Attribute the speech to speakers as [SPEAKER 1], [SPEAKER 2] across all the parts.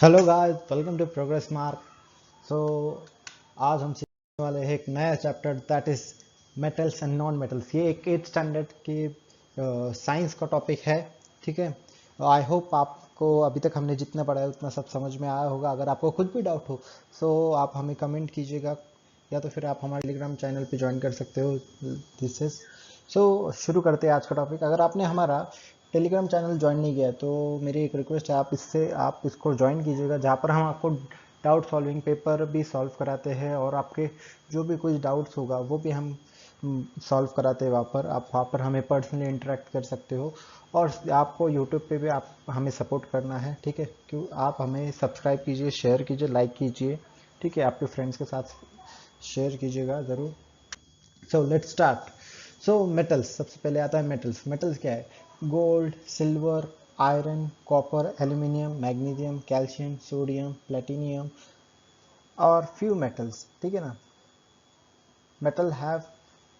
[SPEAKER 1] Hello guys, welcome to Progress Mark. So आज हम सीखने वाले हैं एक नया chapter, that is metals and non metals. ये एक 8th स्टैंडर्ड की साइंस का टॉपिक है। ठीक है, आई होप आपको अभी तक हमने जितना पढ़ा है उतना सब समझ में आया होगा। अगर आपको कुछ भी डाउट हो सो आप हमें कमेंट कीजिएगा, या तो फिर आप हमारे टेलीग्राम चैनल पे ज्वाइन कर सकते हो। दिस इज सो शुरू करते हैं आज का टॉपिक। अगर आपने हमारा टेलीग्राम चैनल ज्वाइन नहीं किया है तो मेरी एक रिक्वेस्ट है, आप इसको ज्वाइन कीजिएगा, जहाँ पर हम आपको डाउट सॉल्विंग पेपर भी सॉल्व कराते हैं, और आपके जो भी कुछ डाउट्स होगा वो भी हम सॉल्व कराते हैं। आप वहाँ पर हमें पर्सनली इंटरेक्ट कर सकते हो। और आपको यूट्यूब पे भी आप हमें सपोर्ट करना है। ठीक है, क्यों आप हमें सब्सक्राइब कीजिए, शेयर कीजिए, लाइक कीजिए। ठीक है, आपके फ्रेंड्स के साथ शेयर कीजिएगा ज़रूर। So let's start. So metals, सबसे पहले आता है मेटल्स। मेटल्स क्या है? Gold, silver, iron, copper, aluminium, magnesium, calcium, sodium, platinum और फ्यू मेटल्स। ठीक है ना। मेटल हैव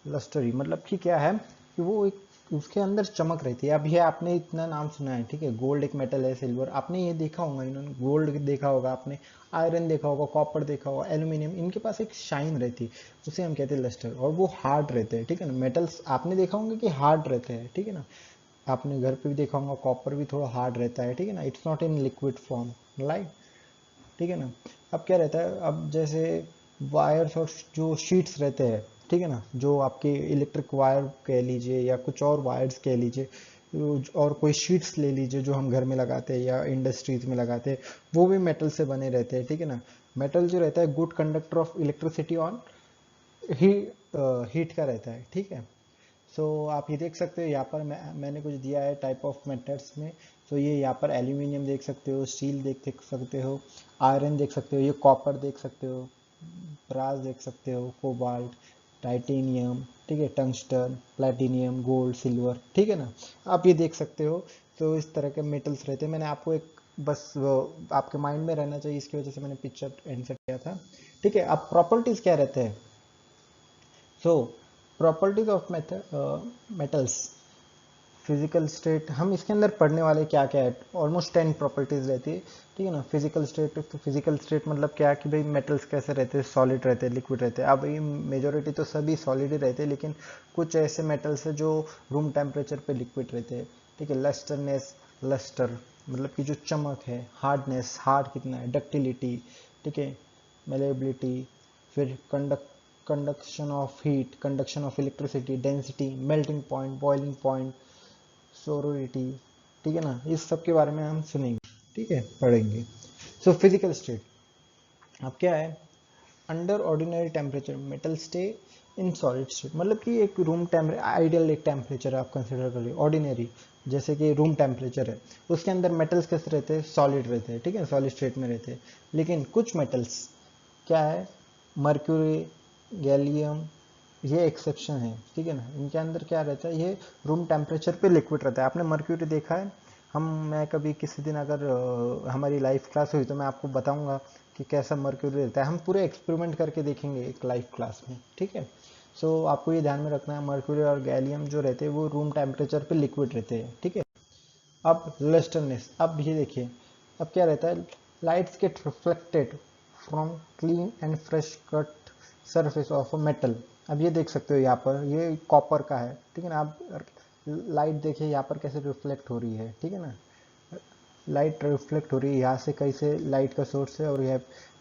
[SPEAKER 1] लस्टरी, मतलब कि क्या है कि वो एक उसके अंदर चमक रहती है। अब ये आपने इतना नाम सुना है, ठीक है, गोल्ड एक मेटल है, सिल्वर आपने ये देखा होगा, इन्होंने गोल्ड देखा होगा, आपने आयरन देखा होगा, कॉपर देखा होगा, एल्यूमिनियम, इनके पास एक शाइन रहती है, उसे हम कहते हैं लस्टर, और वो हार्ड रहते हैं। ठीक है ना। मेटल्स आपने देखा होंगे कि हार्ड रहते हैं। ठीक है ना। आपने घर पे भी देखा होगा, कॉपर भी थोड़ा हार्ड रहता है। ठीक है ना। It's not in liquid form, like. ठीक है ना। अब क्या रहता है, अब जैसे वायर्स और जो शीट्स रहते हैं, ठीक है ना, जो आपके इलेक्ट्रिक वायर कह लीजिए या कुछ और वायर्स कह लीजिए, और कोई शीट्स ले लीजिए जो हम घर में लगाते हैं या इंडस्ट्रीज में लगाते हैं, वो भी मेटल से बने रहते हैं। ठीक है ना। मेटल जो रहता है good conductor of electricity on he heat का रहता है। ठीक है। सो आप ये देख सकते हो, यहाँ पर मैंने कुछ दिया है टाइप ऑफ मेटल्स में। सो ये यहाँ पर एल्यूमिनियम देख सकते हो, स्टील देख सकते हो, आयरन देख सकते हो, ये कॉपर देख सकते हो, ब्रास देख सकते हो, कोबाल्ट, टाइटेनियम, ठीक है, टंगस्टन, प्लेटिनियम, गोल्ड, सिल्वर। ठीक है ना। आप ये देख सकते हो। तो इस तरह के मेटल्स रहते हैं। मैंने आपको एक बस वो आपके माइंड में रहना चाहिए, इसकी वजह से मैंने पिक्चर इंसर्ट किया था। ठीक है। अब प्रॉपर्टीज क्या रहते हैं? So properties of metals, physical state, हम इसके अंदर पढ़ने वाले क्या क्या है, ऑलमोस्ट 10 प्रॉपर्टीज रहती है। ठीक है ना। फिजिकल स्टेट, तो फिजिकल स्टेट मतलब क्या कि भाई मेटल्स कैसे रहते हैं, सॉलिड रहते हैं, लिक्विड रहते हैं। अब ये मेजोरिटी तो सभी सॉलिड ही रहते हैं, लेकिन कुछ ऐसे मेटल्स है जो रूम टेम्परेचर पे लिक्विड रहते हैं। ठीक है। लस्टरनेस, लस्टर मतलब कि जो चमक है, हार्डनेस, हार्ड कितना है, डक्टिलिटी, ठीक है, मेलेबिलिटी, फिर conduction of heat, conduction of electricity, density, melting point, boiling point, sorority. ठीक है ना। इस सब के बारे में हम सुनेंगे, ठीक है, पढ़ेंगे। सो फिजिकल स्टेट अब क्या है? Under ordinary temperature metal stay in solid state, मतलब कि एक रूम टेम्परे आइडियल एक टेम्परेचर आप कंसिडर कर लीजिए, ऑर्डिनरी, जैसे कि रूम टेम्परेचर है, उसके अंदर मेटल्स कैसे रहते हैं? सॉलिड रहते हैं। ठीक है, सॉलिड स्टेट में रहते हैं। लेकिन कुछ मेटल्स क्या है, मर्क्यूरी, गैलियम, ये एक्सेप्शन है। ठीक है ना। इनके अंदर क्या रहता है, ये रूम टेम्परेचर पे लिक्विड रहता है। आपने मर्क्यूरी देखा है? मैं कभी किसी दिन अगर हमारी लाइव क्लास हुई तो मैं आपको बताऊंगा कि कैसा मर्क्यूरी रहता है। हम पूरे एक्सपेरिमेंट करके देखेंगे एक लाइव क्लास में। ठीक है। सो आपको ये ध्यान में रखना है, मर्क्यूरी और गैलियम जो रहते हैं वो रूम टेम्परेचर पे लिक्विड रहते हैं। ठीक है। अब लस्टरनेस, अब ये देखिए, अब क्या रहता है, lights gate reflected from clean and fresh cut surface of a metal. अब ये देख सकते हो, यहाँ पर ये कॉपर का है। ठीक है ना। आप लाइट देखिए यहाँ पर कैसे रिफ्लेक्ट हो रही है। ठीक है ना। लाइट रिफ्लेक्ट हो रही है यहाँ से, कहीं से लाइट का सोर्स है, और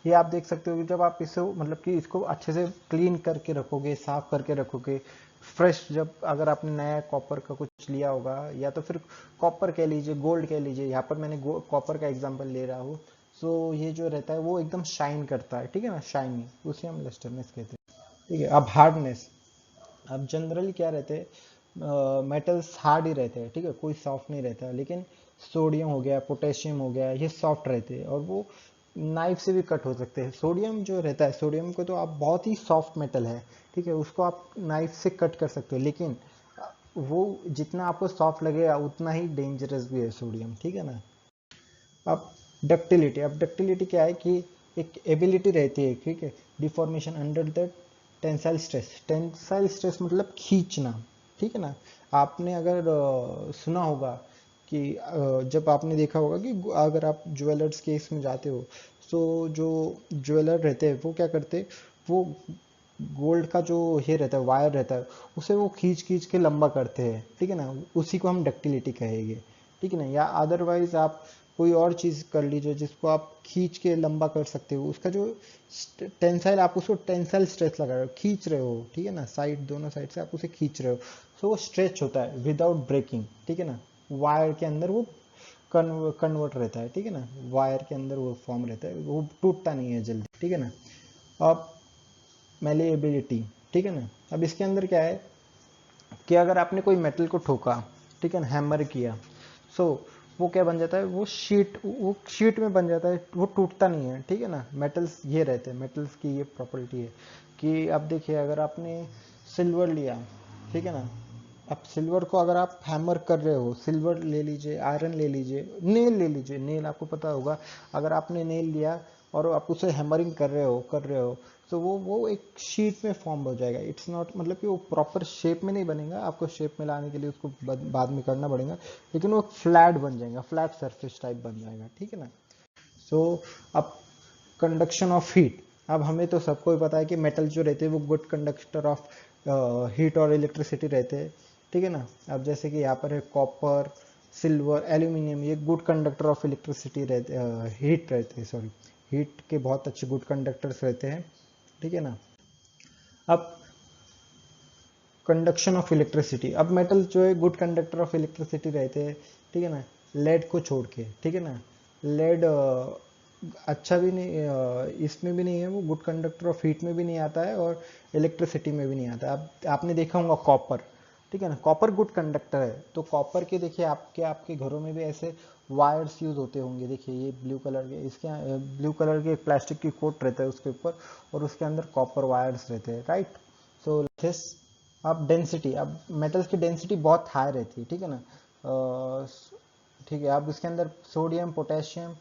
[SPEAKER 1] ये आप देख सकते हो कि जब आप इसे मतलब कि इसको अच्छे से क्लीन करके रखोगे, साफ करके रखोगे, फ्रेश, जब अगर आपने नया कॉपर का कुछ लिया होगा, या तो फिर कॉपर कह लीजिए, गोल्ड कह लीजिए, यहाँ पर मैंने कॉपर का एग्जांपल ले रहा हूँ। सो ये जो रहता है वो एकदम शाइन करता है। ठीक है ना, शाइनी, उसे हम लस्टरनेस कहते हैं। ठीक है। अब हार्डनेस, अब जनरली क्या रहते हैं, मेटल्स हार्ड ही रहते हैं। ठीक है, कोई सॉफ्ट नहीं रहता, लेकिन सोडियम हो गया, पोटेशियम हो गया, ये सॉफ्ट रहते हैं और वो नाइफ से भी कट हो सकते हैं। सोडियम जो रहता है, सोडियम को तो आप बहुत ही सॉफ्ट मेटल है, ठीक है, उसको आप नाइफ से कट कर सकते हो, लेकिन वो जितना आपको सॉफ्ट लगेगा उतना ही डेंजरस भी है सोडियम। ठीक है ना। अब डक्टिलिटी, अब डक्टिलिटी क्या है कि एक एबिलिटी रहती है, ठीक है, deformation under the tensile stress. Tensile stress मतलब खींचना। ठीक है ना। आपने अगर सुना होगा कि जब आपने देखा होगा कि अगर आप ज्वेलर्स केस में जाते हो तो जो ज्वेलर रहते हैं वो क्या करते हैं, वो गोल्ड का जो ये रहता है वायर रहता है उसे वो खींच खींच के लंबा करते हैं, ठीक है ना, उसी को हम डक्टिलिटी कहेंगे, ठीक है ना। या अदरवाइज आप कोई और चीज़ कर लीजिए जिसको आप खींच के लंबा कर सकते हो, उसका जो टेंसाइल, आप उसको टेंसाइल स्ट्रेच लगा रहे हो, खींच रहे हो, ठीक है ना, साइड दोनों साइड से आप उसे खींच रहे हो, तो वो स्ट्रेच होता है विदाउट ब्रेकिंग, ठीक है ना। वायर के अंदर वो कन्वर्ट रहता है, ठीक है ना, वायर के अंदर वो फॉर्म रहता है, वो टूटता नहीं है जल्दी, ठीक है ना। अब मेलेबिलिटी, ठीक है ना। अब इसके अंदर क्या है कि अगर आपने कोई मेटल को ठोका, ठीक है ना, हैमर किया, सो वो क्या बन जाता है, वो शीट में बन जाता है, वो टूटता नहीं है, ठीक है ना। मेटल्स ये रहते हैं, मेटल्स की ये प्रॉपर्टी है कि अब देखिए अगर आपने सिल्वर लिया, ठीक है ना, अब सिल्वर को अगर आप हैमर कर रहे हो, सिल्वर ले लीजिए, आयरन ले लीजिए, नेल ले लीजिए, नेल आपको पता होगा, अगर आपने नेल लिया और आप उसे हैमरिंग कर रहे हो तो वो एक शीट में फॉर्म हो जाएगा। इट्स नॉट मतलब कि वो प्रॉपर शेप में नहीं बनेगा, आपको शेप में लाने के लिए उसको बाद में करना पड़ेगा, लेकिन वो फ्लैट बन जाएगा, फ्लैट सरफेस टाइप बन जाएगा, ठीक है ना। सो अब कंडक्शन ऑफ हीट, अब हमें तो सबको ही पता है कि मेटल जो रहते हैं वो गुड कंडक्टर ऑफ हीट और इलेक्ट्रिसिटी रहते हैं, ठीक है ना। अब जैसे कि यहाँ पर है कॉपर, सिल्वर, एल्यूमिनियम, ये गुड कंडक्टर ऑफ इलेक्ट्रिसिटी रहते, हीट रहते हैं, सॉरी, हीट के बहुत अच्छे गुड कंडक्टर्स रहते हैं, ठीक है ना। अब कंडक्शन ऑफ इलेक्ट्रिसिटी, अब मेटल जो है गुड कंडक्टर ऑफ इलेक्ट्रिसिटी रहते हैं, ठीक है ना, लेड को छोड़ के, ठीक है ना। लेड अच्छा भी नहीं, इसमें भी नहीं है, वो गुड कंडक्टर ऑफ हीट में भी नहीं आता है और इलेक्ट्रिसिटी में भी नहीं आता है। अब आपने देखा होगा कॉपर, ठीक है ना, कॉपर गुड कंडक्टर है, तो कॉपर के देखिए आपके आपके घरों में भी ऐसे वायर्स यूज होते होंगे, देखिए ये ब्लू कलर के, इसके ब्लू कलर के प्लास्टिक की कोट रहता है उसके ऊपर और उसके अंदर कॉपर वायर्स रहते हैं, राइट। सो दिस, अब डेंसिटी, अब मेटल्स की डेंसिटी बहुत हाई रहती है, ठीक है ना, ठीक है। अब इसके अंदर सोडियम, पोटेशियम,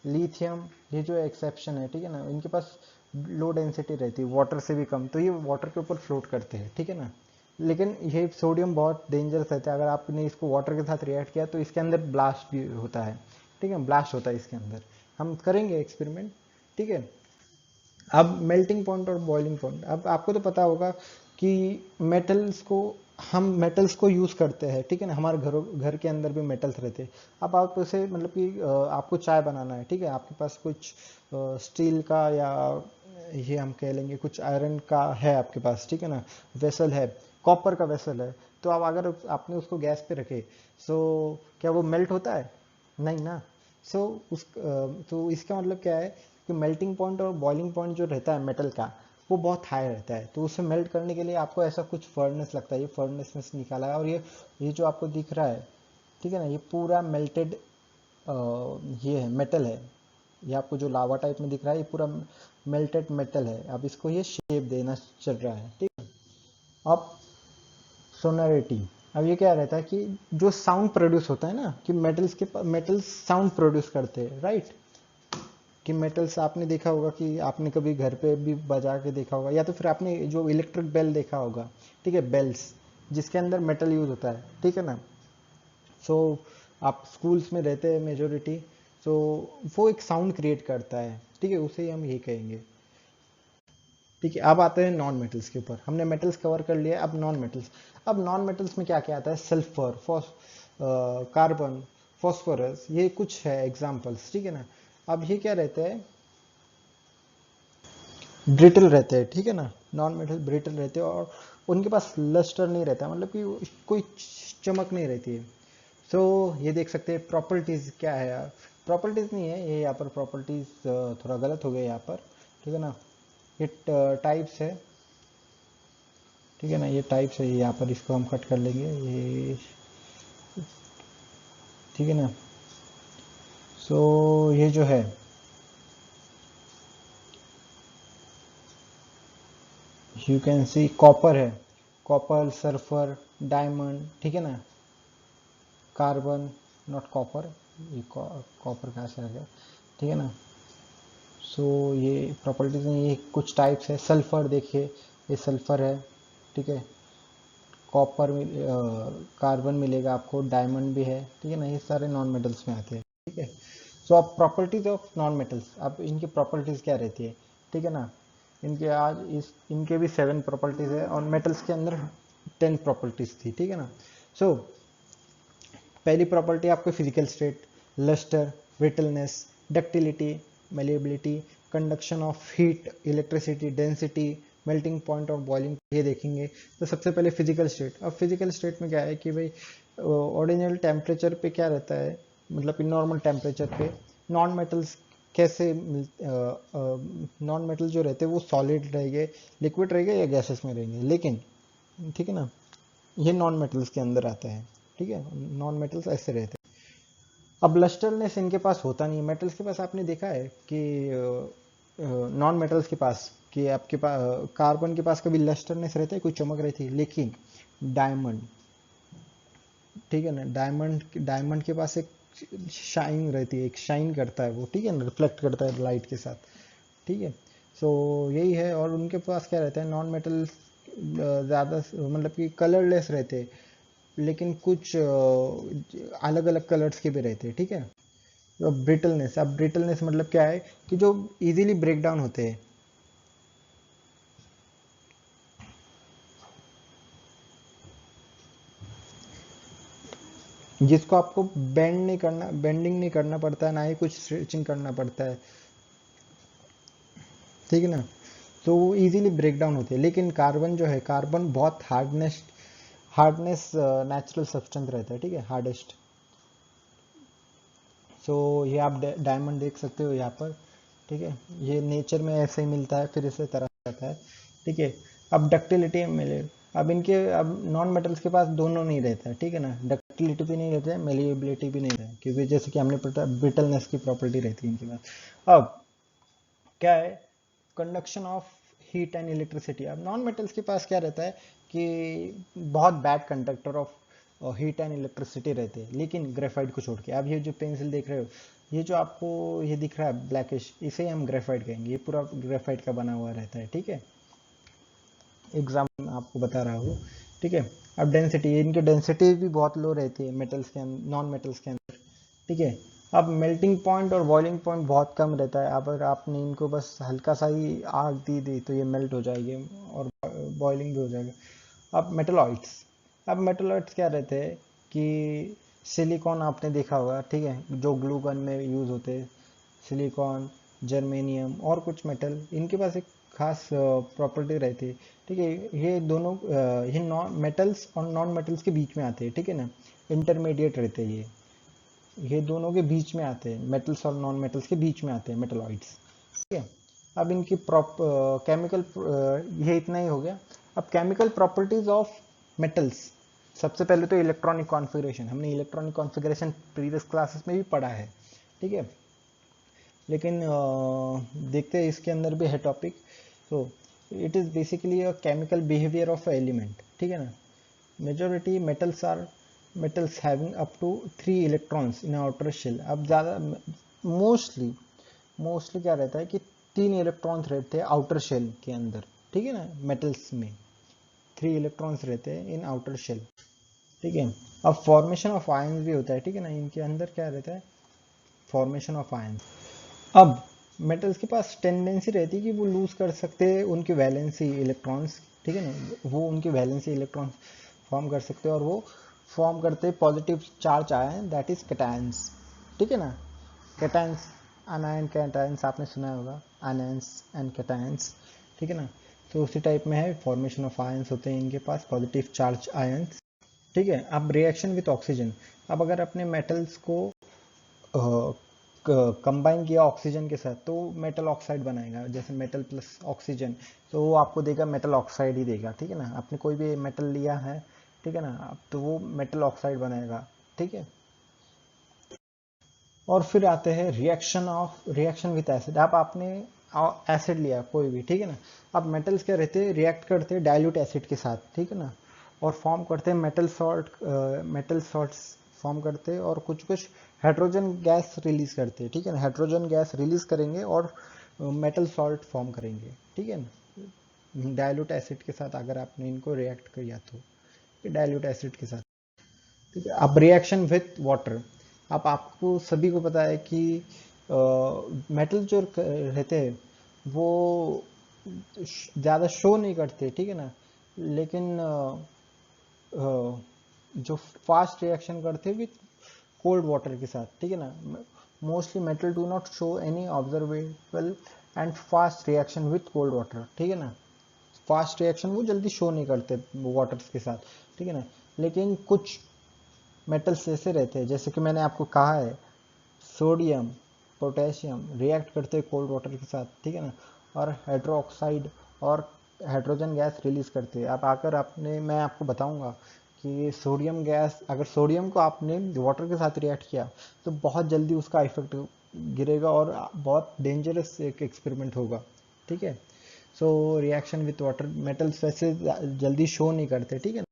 [SPEAKER 1] लिथियम, ये जो एक्सेप्शन है, ठीक है ना, इनके पास लो डेंसिटी रहती है, वाटर से भी कम, तो ये वाटर के ऊपर फ्लोट करते हैं, ठीक है ना। लेकिन ये सोडियम बहुत डेंजरस रहता है, अगर आपने इसको वाटर के साथ रिएक्ट किया तो इसके अंदर ब्लास्ट भी होता है, ठीक है, ब्लास्ट होता है इसके अंदर, हम करेंगे एक्सपेरिमेंट, ठीक है। अब मेल्टिंग पॉइंट और बॉइलिंग पॉइंट, अब आपको तो पता होगा कि मेटल्स को हम मेटल्स को यूज़ करते हैं, ठीक है ना, हमारे घर के अंदर भी मेटल्स रहते हैं। अब आप उसे मतलब कि आपको चाय बनाना है, ठीक है, आपके पास कुछ स्टील का या ये हम कह लेंगे कुछ आयरन का है आपके पास, ठीक है ना, वेसल है, कॉपर का वेसल है, तो अब अगर आपने उसको गैस पे रखे, सो क्या वो मेल्ट होता है, नहीं ना। सो तो इसका मतलब क्या है कि मेल्टिंग पॉइंट और बॉइलिंग पॉइंट जो रहता है मेटल का, वो बहुत हाई रहता है, तो उसे मेल्ट करने के लिए आपको ऐसा कुछ फर्नेस लगता है, ये फर्नेस में से निकाला है, और ये जो आपको दिख रहा है, ठीक है ना, ये पूरा मेल्टेड ये है, मेटल है, ये आपको जो लावा टाइप में दिख रहा है ये पूरा मेल्टेड मेटल है, अब इसको ये शेप देना चल रहा है, ठीक है। अब सोनोरिटी, अब ये क्या रहता है कि जो साउंड प्रोड्यूस होता है ना, कि मेटल्स साउंड प्रोड्यूस करते हैं, राइट, कि मेटल्स आपने देखा होगा कि आपने कभी घर पे भी बजा के देखा होगा, या तो फिर आपने जो इलेक्ट्रिक बेल देखा होगा, ठीक है, बेल्स जिसके अंदर मेटल यूज होता है, ठीक है ना। सो आप स्कूल्स में रहते हैं मेजोरिटी, सो वो एक साउंड क्रिएट करता है, ठीक है, उसे ही हम यही कहेंगे, ठीक है। अब आते हैं नॉन मेटल्स के ऊपर, हमने मेटल्स कवर कर लिया, अब नॉन मेटल्स। अब नॉन मेटल्स में क्या क्या आता है, सल्फर, कार्बन, फॉस्फोरस, ये कुछ है एग्जाम्पल्स, ठीक है ना। अब ये क्या रहते हैं, ब्रिटल रहते हैं, ठीक है ना, नॉन मेटल ब्रिटल रहते हैं और उनके पास लस्टर नहीं रहता, मतलब कि कोई चमक नहीं रहती है। सो ये देख सकते हैं प्रॉपर्टीज क्या है यार, प्रॉपर्टीज नहीं है ये, यहाँ पर प्रॉपर्टीज थोड़ा गलत हो गया यहाँ पर, ठीक है ना, ये टाइप्स है, ठीक है ना, ये टाइप्स है, यहाँ पर इसको हम कट कर लेंगे ये, ठीक है ना। सो ये जो है, यू कैन सी कॉपर है, कॉपर, सल्फर, डायमंड, ठीक है ना, कार्बन, नॉट कॉपर, ये कॉपर कहाँ से आ गया, ठीक है ना। सो ये प्रॉपर्टीज में ये कुछ टाइप्स है, सल्फर देखिए, ये सल्फर है, ठीक है, कॉपर, कार्बन मिलेगा आपको, डायमंड भी है, ठीक है ना, ये सारे नॉन मेटल्स में आते हैं, ठीक है। सो अब प्रॉपर्टीज ऑफ नॉन मेटल्स, अब इनकी प्रॉपर्टीज क्या रहती है, ठीक है ना। इनके भी 7 प्रॉपर्टीज है और मेटल्स के अंदर 10 प्रॉपर्टीज थी, ठीक है ना। सो पहली प्रॉपर्टी आपको physical state, lustre, brittleness, ductility, malleability, conduction of heat, electricity, density, melting point और बॉइलिंग, ये देखेंगे। तो सबसे पहले फिजिकल स्टेट। अब फिजिकल स्टेट में क्या है कि भाई ऑर्डिनल टेम्परेचर पे क्या रहता है, मतलब कि नॉर्मल टेम्परेचर पे नॉन मेटल्स कैसे, नॉन मेटल जो रहते हैं वो सॉलिड रहेंगे, लिक्विड रहेंगे या गैसेस में रहेंगे, लेकिन ठीक है ना, ये नॉन मेटल्स के अंदर आता है, ठीक है, नॉन मेटल्स ऐसे रहते हैं। अब लस्टरनेस इनके पास होता नहीं, मेटल्स के पास आपने देखा है कि नॉन मेटल्स के पास कि आपके पास कार्बन के पास कभी लस्टरनेस रहता है, कोई चमक रहती है, लेकिन डायमंड, ठीक है ना, डायमंड के पास एक शाइन रहती है, एक शाइन करता है वो, ठीक है ना, रिफ्लेक्ट करता है लाइट के साथ, ठीक है। सो यही है। और उनके पास क्या रहता है, नॉन मेटल ज़्यादा मतलब कि कलरलेस रहते हैं, लेकिन कुछ अलग अलग कलर्स के भी रहते हैं, ठीक है। अब ब्रिटलनेस मतलब क्या है कि जो इजीली ब्रेक डाउन होते हैं, जिसको आपको बेंडिंग नहीं करना पड़ता है, ना ही कुछ स्ट्रेचिंग करना पड़ता है, ठीक है ना। तो वो इजीली ब्रेक डाउन होते हैं। लेकिन कार्बन जो है, कार्बन बहुत हार्डनेस नेचुरल सब्सटेंस रहता है, ठीक है, हार्डेस्ट। सो ये आप डायमंड देख सकते हो यहाँ पर, ठीक है, ये नेचर में ऐसे ही मिलता है, फिर इसे तरह जाता है, ठीक है। अब डक्टिलिटी मिले, अब नॉन मेटल्स के पास दोनों नहीं रहता है, ठीक है ना, डक्टिलिटी भी नहीं रहता है, मेलिएबिलिटी भी नहीं रहता है, क्योंकि जैसे कि हमने पढ़ा ब्रिटलनेस की प्रॉपर्टी रहती है इनके पास। अब क्या है, conduction of heat and electricity. अब नॉन मेटल्स के पास क्या रहता है कि बहुत bad conductor of heat and electricity रहते हैं, लेकिन ग्रेफाइट को छोड़ के। अब ये जो पेंसिल देख रहे हो, ये जो आपको ये दिख रहा है ब्लैकिश, इसे हम ग्रेफाइट कहेंगे, ये पूरा ग्रेफाइट का बना हुआ रहता है, ठीक है, एग्जाम आपको बता रहा हूँ, ठीक है। अब डेंसिटी, इनकी डेंसिटी भी बहुत लो रहती है मेटल्स के अंदर, नॉन मेटल्स के अंदर, ठीक है। अब मेल्टिंग पॉइंट और बॉइलिंग पॉइंट बहुत कम रहता है, अगर आपने इनको बस हल्का सा ही आग दी तो ये मेल्ट हो जाएगी और बॉइलिंग भी हो जाएगा। अब मेटलॉइड्स क्या रहते हैं कि सिलिकॉन आपने देखा होगा, ठीक है, जो ग्लू गन में यूज़ होते हैं, सिलिकॉन, जर्मेनियम और कुछ मेटल, इनके पास एक खास प्रॉपर्टी रहती है, ठीक है। ये दोनों ये नॉन मेटल्स और नॉन मेटल्स के बीच में आते हैं, ठीक है ना, इंटरमीडिएट रहते हैं ये दोनों के बीच में आते हैं, मेटल्स और नॉन मेटल्स के बीच में आते हैं मेटलॉइड्स, ठीक है। अब इनकी केमिकल, ये इतना ही हो गया। अब केमिकल प्रॉपर्टीज ऑफ मेटल्स, सबसे पहले तो इलेक्ट्रॉनिक कॉन्फ़िगरेशन, हमने इलेक्ट्रॉनिक कॉन्फ़िगरेशन प्रीवियस क्लासेस में भी पढ़ा है, ठीक है, लेकिन देखते हैं इसके अंदर भी है टॉपिक। तो it is basically a chemical behaviour of element, ठीक है ना। Majority metals having up to 3 electrons in outer shell. अब ज़्यादा मोस्टली क्या रहता है कि 3 इलेक्ट्रॉन्स रहते हैं आउटर शेल के अंदर, ठीक है ना, मेटल्स में 3 इलेक्ट्रॉन्स रहते हैं इन आउटर शेल, ठीक है। अब फॉर्मेशन ऑफ आयंस भी होता है, ठीक है ना, इनके अंदर क्या रहता है, फॉर्मेशन ऑफ आयंस। अब मेटल्स के पास टेंडेंसी रहती है कि वो लूज कर सकते हैं उनके वैलेंसी इलेक्ट्रॉन्स, ठीक है ना, वो उनके वैलेंसी इलेक्ट्रॉन्स फॉर्म कर सकते हैं, और वो फॉर्म करते हैं positive charge ion, that is cations, ठीक है ना। कैटायंस, अनायन कैटायंस आपने सुना होगा, अनायंस एंड कैटायंस, ठीक है ना। तो उसी टाइप में है, फॉर्मेशन ऑफ आयंस होते हैं इनके पास, पॉजिटिव चार्ज आयंस, ठीक है। अब रिएक्शन विथ ऑक्सीजन, अब अगर अपने मेटल्स को कंबाइन किया ऑक्सीजन के साथ तो मेटल ऑक्साइड बनाएगा, जैसे मेटल प्लस ऑक्सीजन, तो वो आपको देगा मेटल ऑक्साइड ही देगा, ठीक है ना। आपने कोई भी मेटल लिया है, ठीक है ना, तो वो मेटल ऑक्साइड बनाएगा, ठीक है। और फिर आते हैं रिएक्शन विथ एसिड। अब आपने एसिड लिया कोई भी, ठीक है ना। अब मेटल्स क्या रहते हैं, रिएक्ट करते हैं डाइल्यूट एसिड के साथ, ठीक है ना, और फॉर्म करते हैं मेटल सॉल्ट्स फॉर्म करते हैं, और कुछ कुछ हाइड्रोजन गैस रिलीज करते हैं, ठीक है ना, हाइड्रोजन गैस रिलीज करेंगे और मेटल सॉल्ट फॉर्म करेंगे, ठीक है ना, डाइल्यूट एसिड के साथ अगर आपने इनको रिएक्ट किया तो, डाइल्यूट एसिड के साथ। ठीक है, अब रिएक्शन विथ वाटर। अब आपको सभी को पता है कि मेटल जो रहते हैं वो ज़्यादा शो नहीं करते, ठीक है ना, लेकिन जो फास्ट रिएक्शन करते विथ कोल्ड वाटर के साथ, ठीक है ना। Mostly metal do not show any observable and fast reaction with cold water, ठीक है ना। फास्ट रिएक्शन वो जल्दी शो नहीं करते वाटर्स के साथ, ठीक है ना। लेकिन कुछ मेटल्स ऐसे रहते हैं, जैसे कि मैंने आपको कहा है, सोडियम पोटेशियम रिएक्ट करते हैं कोल्ड वाटर के साथ, ठीक है ना, और हाइड्रोक्साइड और हाइड्रोजन गैस रिलीज करते हैं। अब आकर आपने, मैं आपको बताऊंगा कि सोडियम गैस, अगर सोडियम को आपने वाटर के साथ रिएक्ट किया तो बहुत जल्दी उसका इफेक्ट गिरेगा और बहुत डेंजरस एक एक्सपेरिमेंट होगा, ठीक है। So reaction with water, metals वैसे जल्दी शो नहीं करते, ठीक है।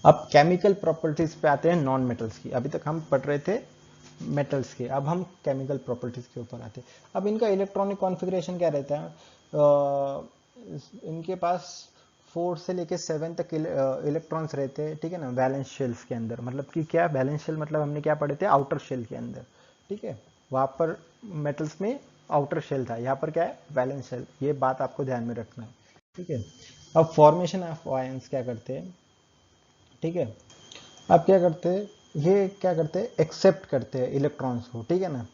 [SPEAKER 1] अब केमिकल प्रॉपर्टीज पे आते हैं नॉन मेटल्स की। अभी तक हम पढ़ रहे थे मेटल्स के, अब हम केमिकल प्रॉपर्टीज के ऊपर आते हैं। अब इनका इलेक्ट्रॉनिक कॉन्फ़िगरेशन क्या रहता है, इनके पास 4 से लेके 7 तक इलेक्ट्रॉन्स रहते हैं, ठीक है ना, वैलेंस शेल्स के अंदर। मतलब कि क्या वैलेंस शेल, मतलब हमने क्या पढ़े थे, आउटर शेल के अंदर, ठीक है। वहाँ पर मेटल्स में आउटर शेल था, यहाँ पर क्या है, वैलेंस शेल। ये बात आपको ध्यान में रखना है, ठीक है। अब फॉर्मेशन ऑफ आयंस क्या करते हैं, ठीक है। अब क्या करते हैं, ये क्या करते हैं, एक्सेप्ट करते हैं इलेक्ट्रॉन्स को, ठीक है ना।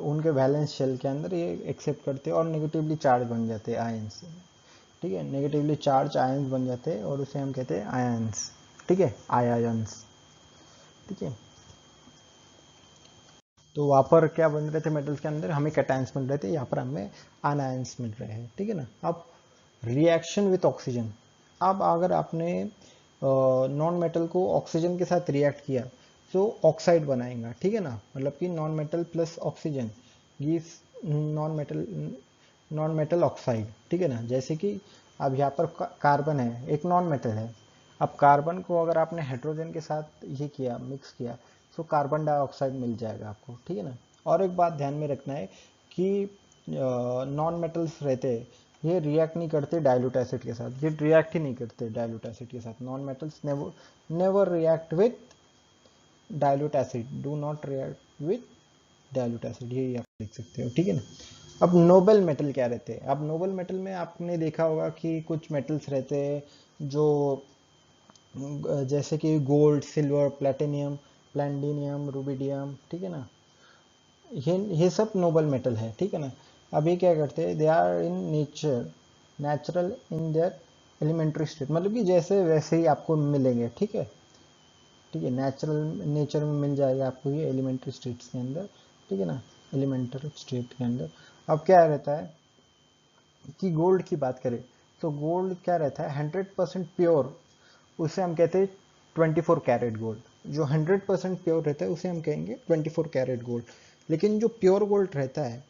[SPEAKER 1] उनके वैलेंस शेल के अंदर ये एक्सेप्ट करते हैं और नेगेटिवली चार्ज बन जाते हैं आयंस, ठीक है। नेगेटिवली चार्ज आयंस बन जाते हैं और उसे हम कहते हैं आयंस, ठीक है, आयंस, ठीक है। तो वहाँ पर क्या बन रहे थे मेटल्स के अंदर, हमें कैटायंस मिल रहे थे, यहाँ पर हमें आनायंस मिल रहे हैं, ठीक है ना। अब रिएक्शन विथ ऑक्सीजन। अब अगर आपने नॉन मेटल को ऑक्सीजन के साथ रिएक्ट किया तो ऑक्साइड बनाएगा, ठीक है ना। मतलब कि non metal plus oxygen gives non metal oxide, ठीक है ना। जैसे कि अब यहाँ पर कार्बन है, एक नॉन मेटल है। अब कार्बन को अगर आपने हाइड्रोजन के साथ ये किया, मिक्स किया, तो कार्बन डाइऑक्साइड मिल जाएगा आपको, ठीक है ना। और एक बात ध्यान में रखना है कि नॉन मेटल्स रहते हैं, ये रिएक्ट नहीं करते डाइल्यूट एसिड के साथ, ये रिएक्ट ही नहीं करते डाइल्यूट एसिड के साथ। Non metals never react with dilute acid, do not react with dilute acid, ये आप देख सकते हो, ठीक है ना। अब नोबल मेटल क्या रहते हैं, अब नोबल मेटल में आपने देखा होगा कि कुछ मेटल्स रहते हैं जो जैसे कि gold, silver, platinum, platinum, rubidium, ठीक है ना। ये सब नोबल मेटल है, ठीक है ना। अब ये क्या करते हैं, they are in nature natural in their elementary state, मतलब कि जैसे वैसे ही आपको मिलेंगे, ठीक है, ठीक है। नेचुरल नेचर में मिल जाएगा आपको ये एलिमेंट्री स्टेट्स के अंदर, ठीक है ना, एलिमेंटल स्टेट के अंदर। अब क्या रहता है कि गोल्ड की बात करें तो गोल्ड क्या रहता है, 100% प्योर, उसे हम कहते हैं 24 कैरेट गोल्ड। जो 100% प्योर रहता है उसे हम कहेंगे 24 कैरेट गोल्ड। लेकिन जो प्योर गोल्ड रहता है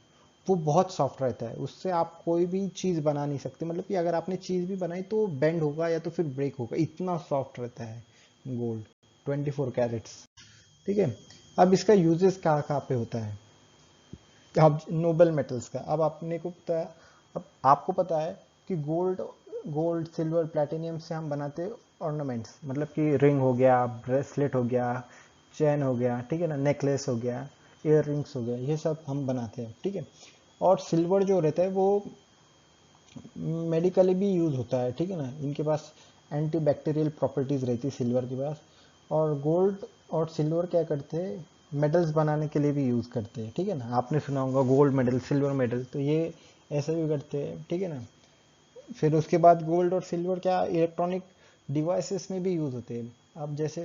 [SPEAKER 1] वो बहुत सॉफ्ट रहता है, उससे आप कोई भी चीज़ बना नहीं सकते। मतलब कि अगर आपने चीज़ भी बनाई तो बेंड होगा या तो फिर ब्रेक होगा, इतना सॉफ्ट रहता है गोल्ड, 24 कैरेट्स, ठीक है। अब इसका यूजेस कहाँ कहाँ पे होता है, अब नोबल मेटल्स का। अब आपने को पता है, अब आपको पता है कि गोल्ड सिल्वर प्लैटिनियम से हम बनाते हैं ऑर्नामेंट्स, मतलब कि रिंग हो गया, ब्रेसलेट हो गया, चैन हो गया, ठीक है ना, नेकलेस हो गया, ईयर रिंग्स हो गया, ये सब हम बनाते हैं, ठीक है। और सिल्वर जो रहता है वो मेडिकली भी यूज होता है, ठीक है ना। इनके पास एंटी बैक्टीरियल प्रॉपर्टीज रहती है सिल्वर के पास। और गोल्ड और सिल्वर क्या करते हैं, मेडल्स बनाने के लिए भी यूज करते हैं, ठीक है ना। आपने सुना होगा गोल्ड मेडल, सिल्वर मेडल, तो ये ऐसे भी करते हैं, ठीक है ना। फिर उसके बाद गोल्ड और सिल्वर क्या इलेक्ट्रॉनिक डिवाइसेस में भी यूज होते हैं। अब जैसे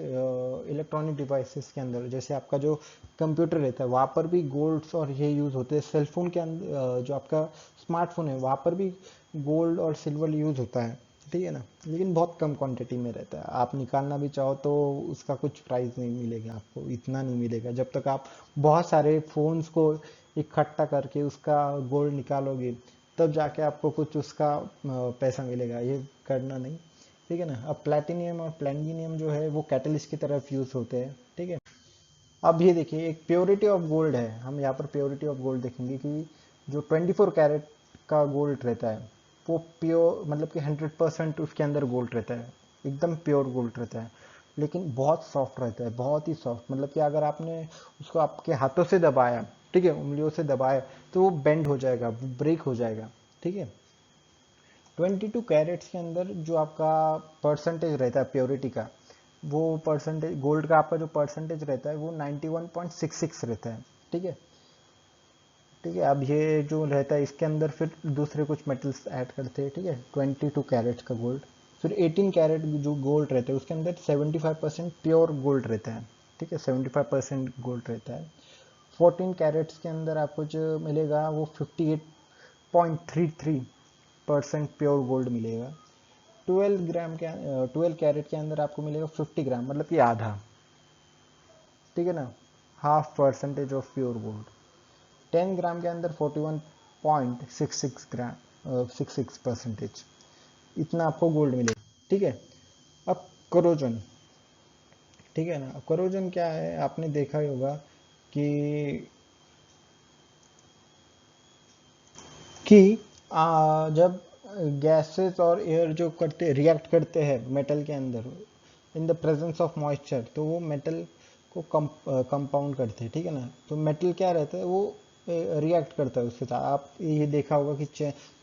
[SPEAKER 1] इलेक्ट्रॉनिक डिवाइसेस के अंदर जैसे आपका जो कंप्यूटर रहता है वहाँ पर भी गोल्ड्स और ये यूज होते हैं। सेलफोन के अंदर जो आपका स्मार्टफोन है वहाँ पर भी गोल्ड और सिल्वर यूज होता है, ठीक है ना। लेकिन बहुत कम क्वांटिटी में रहता है, आप निकालना भी चाहो तो उसका कुछ प्राइस नहीं मिलेगा आपको, इतना नहीं मिलेगा। जब तक आप बहुत सारे फोन्स को इकट्ठा करके उसका गोल्ड निकालोगे तब जाके आपको कुछ उसका पैसा मिलेगा, ये करना नहीं, ठीक है ना। अब प्लैटिनियम और प्लैटिनियम जो है वो कैटलिस्ट की तरफ यूज होते हैं, ठीक है। अब ये देखिए एक प्योरिटी ऑफ गोल्ड है, हम यहाँ पर प्योरिटी ऑफ गोल्ड देखेंगे कि जो 24 कैरेट का गोल्ड रहता है वो प्योर, मतलब कि 100% उसके अंदर गोल्ड रहता है, एकदम प्योर गोल्ड रहता है, लेकिन बहुत सॉफ्ट रहता है, बहुत ही सॉफ्ट। मतलब कि अगर आपने उसको आपके हाथों से दबाया, ठीक है, उंगलियों से दबाया, तो वो बेंड हो जाएगा, ब्रेक हो जाएगा, ठीक है। 22 कैरेट्स के अंदर जो आपका परसेंटेज रहता है प्योरिटी का, वो परसेंटेज गोल्ड का आपका जो परसेंटेज रहता है वो 91.66 रहता है, ठीक है। ठीक है, अब ये जो रहता है इसके अंदर फिर दूसरे कुछ मेटल्स ऐड करते हैं, ठीक है। 22 कैरेट का गोल्ड, फिर 18 कैरेट जो गोल्ड रहता है उसके अंदर 75% प्योर गोल्ड रहता है, ठीक है, 75% गोल्ड रहता है। 14 कैरेट्स के अंदर आपको जो मिलेगा वो 58.33% प्योर गोल्ड मिलेगा। 12 कैरेट के अंदर आपको मिलेगा 50 ग्राम, मतलब कि आधा, ठीक है ना, half percentage of pure gold. 10 ग्राम के अंदर 41.66 ग्राम 66%, इतना आपको गोल्ड मिलेगा, ठीक है। अब करोजन, ठीक है ना, करोजन क्या है, आपने देखा ही होगा कि जब गैसेस और एयर जो करते रिएक्ट करते हैं मेटल के अंदर in the presence of moisture, तो वो मेटल को कंपाउंड करते हैं, ठीक है ना। तो मेटल क्या रहता है, वो रिएक्ट करता है उसके साथ। आप ये देखा होगा कि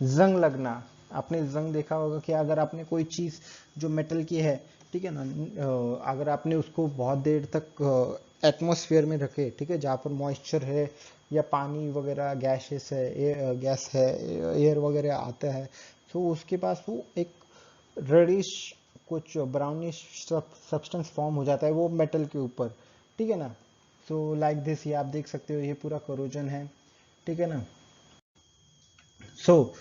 [SPEAKER 1] जंग लगना, आपने जंग देखा होगा कि अगर आपने कोई चीज़ जो मेटल की है, ठीक है ना, अगर आपने उसको बहुत देर तक एटमॉस्फेयर में रखे, ठीक है, जहाँ पर मॉइस्चर है या पानी वगैरह गैसेस है, गैस है, एयर वगैरह आता है, तो उसके पास वो एक रेडिश कुछ ब्राउनिश सब्सटेंस फॉर्म हो जाता है वो मेटल के ऊपर, ठीक है ना। सो लाइक दिस, ये आप देख सकते हो, ये पूरा करोजन है, ठीक है ना। सो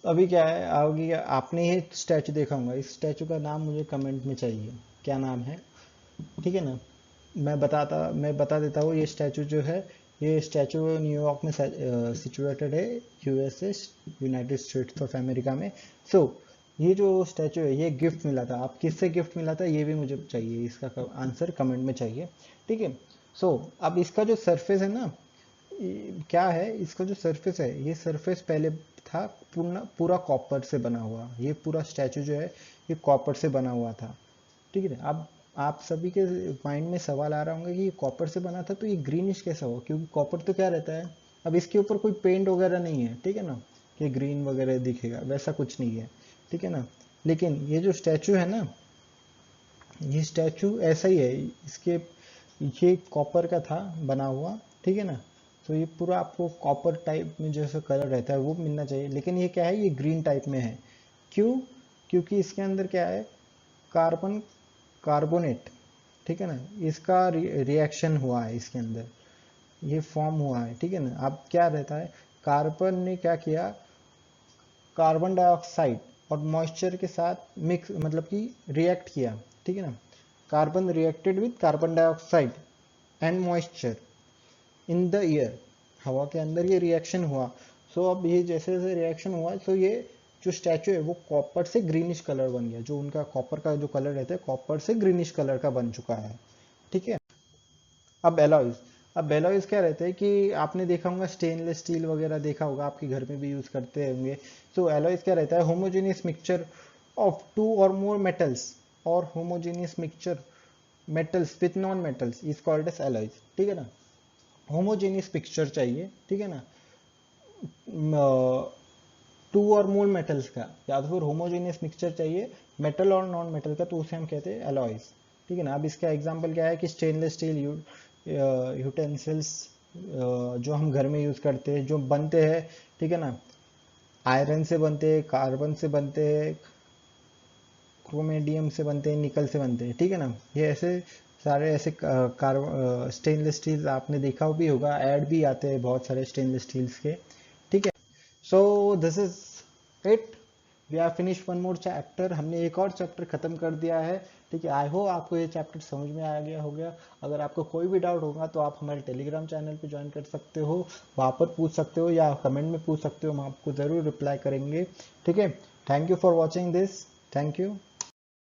[SPEAKER 1] अभी क्या है, आगे आपने ये स्टैचू देखा होगा, इस स्टैचू का नाम मुझे कमेंट में चाहिए, क्या नाम है, ठीक है ना। मैं बता देता हूँ, ये स्टैचू जो है, ये स्टैचू न्यूयॉर्क में सिचुएटेड है, USA, United states of America में। सो ये जो स्टैचू है, ये गिफ्ट मिला था, आप किससे गिफ्ट मिला था ये भी मुझे चाहिए, इसका आंसर कमेंट में चाहिए, ठीक है। सो अब इसका जो सरफेस है ना, क्या है, इसका जो सरफेस है, ये सरफेस पहले था पूरा पूरा कॉपर से बना हुआ, ये पूरा स्टैचू जो है ये कॉपर से बना हुआ था, ठीक है। अब आप सभी के माइंड में सवाल आ रहा होगा कि ये कॉपर से बना था तो ये ग्रीनिश कैसा हो, क्योंकि कॉपर तो क्या रहता है, अब इसके ऊपर कोई पेंट वगैरह नहीं है, ठीक है ना, कि ग्रीन वगैरह दिखेगा, वैसा कुछ नहीं है, ठीक है ना। लेकिन ये जो स्टैचू है ना, ये स्टैचू ऐसा ही है, इसके ये कॉपर का था बना हुआ, ठीक है ना। तो ये पूरा आपको कॉपर टाइप में जैसा कलर रहता है वो मिलना चाहिए, लेकिन ये क्या है, ये ग्रीन टाइप में है। क्यों? क्योंकि इसके अंदर क्या है, कार्बन कार्बोनेट, ठीक है ना, इसका रिएक्शन हुआ है इसके अंदर, ये फॉर्म हुआ है, ठीक है ना। अब क्या रहता है, कार्बन ने क्या किया, कार्बन डाइऑक्साइड और मॉइस्चर के साथ मिक्स, मतलब कि रिएक्ट किया, ठीक है ना। Carbon reacted with carbon dioxide and moisture in the air, हवा के अंदर ये रिएक्शन हुआ। सो अब ये जैसे जैसे रिएक्शन हुआ, तो ये जो स्टैचू है वो कॉपर से ग्रीनिश कलर बन गया, जो उनका कॉपर का जो कलर रहता है कॉपर से ग्रीनिश कलर का बन चुका है, ठीक है। अब एलॉयज, अब एलॉयज क्या रहते हैं कि आपने देखा होगा स्टेनलेस स्टील वगैरह देखा होगा, आपके घर में भी यूज करते होंगे। सो एलॉयज क्या रहता है, होमोजेनियस मिक्सचर ऑफ टू और मोर मेटल्स, और homogeneous mixture metals with non metals is called as alloys, ठीक है ना। होमोजेनियस मिक्सचर चाहिए, ठीक है ना, टू और मोर मेटल्स का, या तो फिर होमोजेनियस मिक्सचर चाहिए मेटल और नॉन मेटल का, तो उसे हम कहते हैं एलॉयज, ठीक है ना। अब इसका एग्जांपल क्या है कि स्टेनलेस स्टील यूटेंसिल्स जो हम घर में यूज करते हैं, जो बनते हैं, ठीक है ना, आयरन से बनते हैं, कार्बन से बनते हैं, क्रोमेडियम से बनते हैं, निकल से बनते हैं, ठीक है ना। ये ऐसे सारे ऐसे स्टेनलेस स्टील आपने देखा भी होगा, ऐड भी आते हैं बहुत सारे स्टेनलेस स्टील्स के, ठीक है। So this is it, we are finish one more chapter, हमने एक और चैप्टर खत्म कर दिया है, ठीक है। आई होप आपको ये चैप्टर समझ में आ गया हो गया। अगर आपको कोई भी डाउट होगा तो आप हमारे टेलीग्राम चैनल पे ज्वाइन कर सकते हो, वहाँ पर पूछ सकते हो या कमेंट में पूछ सकते हो, हम आपको ज़रूर रिप्लाई करेंगे, ठीक है। Thank you for watching this, thank you.